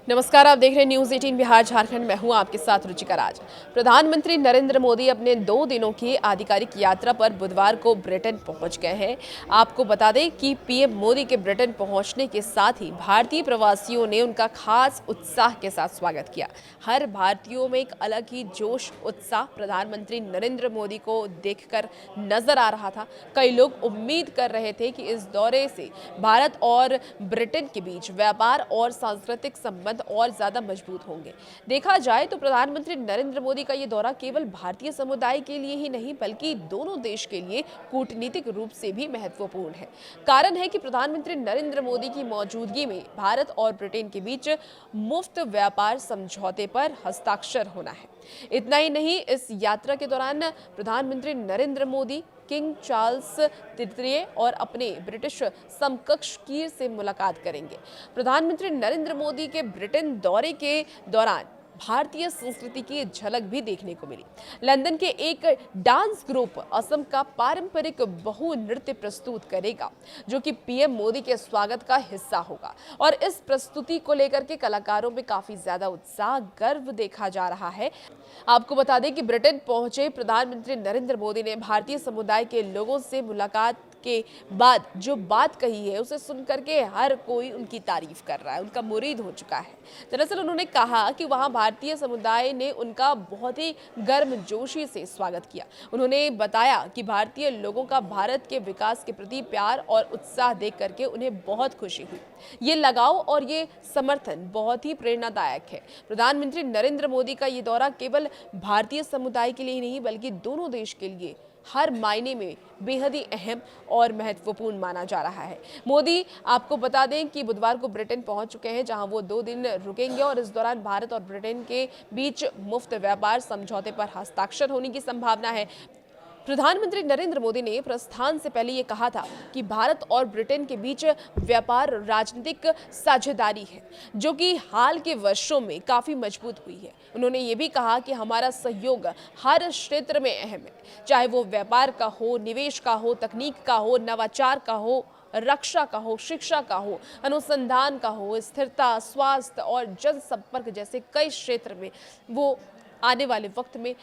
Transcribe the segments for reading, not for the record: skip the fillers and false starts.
नमस्कार, आप देख रहे हैं न्यूज 18 बिहार झारखंड। मैं हूं आपके साथ रुचिका राज। प्रधानमंत्री नरेंद्र मोदी अपने 2 दिनों की आधिकारिक यात्रा पर बुधवार को ब्रिटेन पहुंच गए हैं। आपको बता दें कि पीएम मोदी के ब्रिटेन पहुंचने के साथ ही भारतीय प्रवासियों ने उनका खास उत्साह के साथ स्वागत किया। हर भारतीयों में एक अलग ही जोश उत्साह प्रधानमंत्री नरेंद्र मोदी को देखकर नजर आ रहा था। कई लोग उम्मीद कर रहे थे कि इस दौरे से भारत और ब्रिटेन के बीच व्यापार और सांस्कृतिक संबंध और ज्यादा मजबूत होंगे। देखा जाए तो प्रधानमंत्री नरेंद्र मोदी का ये दौरा केवल भारतीय समुदाय के लिए ही नहीं बल्कि दोनों देश के लिए कूटनीतिक रूप से भी महत्वपूर्ण है। कारण है कि प्रधानमंत्री नरेंद्र मोदी की मौजूदगी में भारत और ब्रिटेन के बीच मुफ्त व्यापार समझौते पर हस्ताक्षर होना है। इतना ही नहीं, इस यात्रा के दौरान प्रधानमंत्री नरेंद्र मोदी किंग चार्ल्स तृतीय और अपने ब्रिटिश समकक्ष कीर से मुलाकात करेंगे। प्रधानमंत्री नरेंद्र मोदी के ब्रिटेन दौरे के दौरान भारतीय संस्कृति की झलक भी देखने को मिली। लंदन के एक डांस ग्रुप असम का पारंपरिक बहु नृत्य प्रस्तुत करेगा, जो कि पीएम मोदी के स्वागत का हिस्सा होगा। और इस प्रस्तुति को लेकर के कलाकारों में काफी ज्यादा उत्साह, गर्व देखा जा रहा है। आपको बता दें कि ब्रिटेन पहुंचे प्रधानमंत्री नरेंद्र मोदी ने भारतीय समुदाय के लोगों से मुलाकात के बाद जो बात कही है उसे सुनकर के हर कोई उनकी तारीफ कर रहा है, उनका मुरीद हो चुका है। दरअसल उन्होंने कहा कि वहां भारतीय समुदाय ने उनका बहुत ही गर्मजोशी से स्वागत किया। उन्होंने बताया कि भारतीय लोगों का भारत के विकास के प्रति प्यार और उत्साह देख करके उन्हें बहुत खुशी हुई। ये लगाव और ये समर्थन बहुत ही प्रेरणादायक है। प्रधानमंत्री नरेंद्र मोदी का ये दौरा केवल भारतीय समुदाय के लिए ही नहीं बल्कि दोनों देश के लिए हर मायने में बेहद ही अहम और महत्वपूर्ण माना जा रहा है। मोदी, आपको बता दें कि बुधवार को ब्रिटेन पहुंच चुके हैं, जहां वो 2 दिन रुकेंगे और इस दौरान भारत और ब्रिटेन के बीच मुफ्त व्यापार समझौते पर हस्ताक्षर होने की संभावना है। प्रधानमंत्री नरेंद्र मोदी ने प्रस्थान से पहले ये कहा था कि भारत और ब्रिटेन के बीच व्यापार राजनीतिक साझेदारी है, जो कि हाल के वर्षों में काफी मजबूत हुई है। उन्होंने ये भी कहा कि हमारा सहयोग हर क्षेत्र में अहम है, चाहे वो व्यापार का हो, निवेश का हो, तकनीक का हो, नवाचार का हो, रक्षा का हो, शिक्षा का हो, अनुसंधान का हो, स्थिरता, स्वास्थ्य और जनसंपर्क जैसे कई क्षेत्र में वो आने वाले वक्त में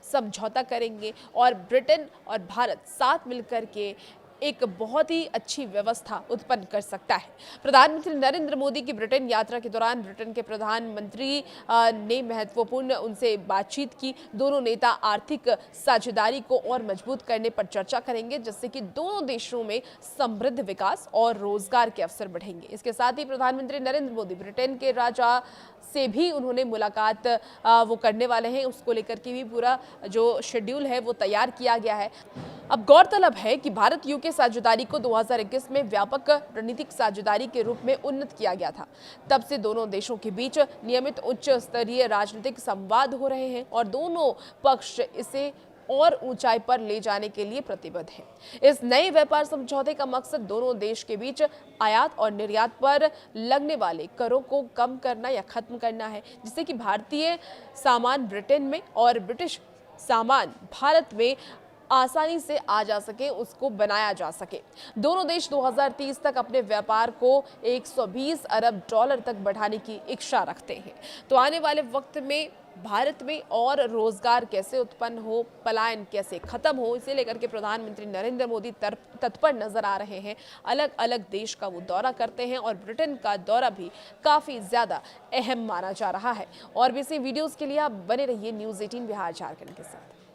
समझौता करेंगे और ब्रिटेन और भारत साथ मिलकर के एक बहुत ही अच्छी व्यवस्था उत्पन्न कर सकता है। प्रधानमंत्री नरेंद्र मोदी की ब्रिटेन यात्रा के दौरान ब्रिटेन के प्रधानमंत्री ने महत्वपूर्ण उनसे बातचीत की। दोनों नेता आर्थिक साझेदारी को और मजबूत करने पर चर्चा करेंगे, जिससे कि दोनों देशों में समृद्ध विकास और रोजगार के अवसर बढ़ेंगे। इसके साथ ही प्रधानमंत्री नरेंद्र मोदी ब्रिटेन के राजा से भी उन्होंने मुलाकात वो करने वाले हैं। उसको लेकर के भी पूरा जो शेड्यूल है वो तैयार किया गया है। अब गौरतलब है कि भारत यूके साझेदारी को 2021 में व्यापक रणनीतिक साझेदारी के रूप में उन्नत किया गया था। तब से दोनों देशों के बीच नियमित उच्च स्तरीय राजनीतिक संवाद हो रहे हैं और दोनों पक्ष इसे और ऊंचाई पर ले जाने के लिए प्रतिबद्ध है। इस नए व्यापार समझौते का मकसद दोनों देश के बीच आयात और निर्यात पर लगने वाले करों को कम करना या खत्म करना है, जिससे कि भारतीय सामान ब्रिटेन में और ब्रिटिश सामान भारत में आसानी से आ जा सके, उसको बनाया जा सके। दोनों देश 2030 तक अपने व्यापार को 120 अरब डॉलर तक बढ़ाने की इच्छा रखते हैं। तो आने वाले वक्त में भारत में और रोजगार कैसे उत्पन्न हो, पलायन कैसे खत्म हो, इसे लेकर के प्रधानमंत्री नरेंद्र मोदी तत्पर नजर आ रहे हैं। अलग अलग देश का वो दौरा करते हैं और ब्रिटेन का दौरा भी काफी ज्यादा अहम माना जा रहा है। और भी ऐसी वीडियोस के लिए आप बने रहिए न्यूज 18 बिहार झारखंड के साथ।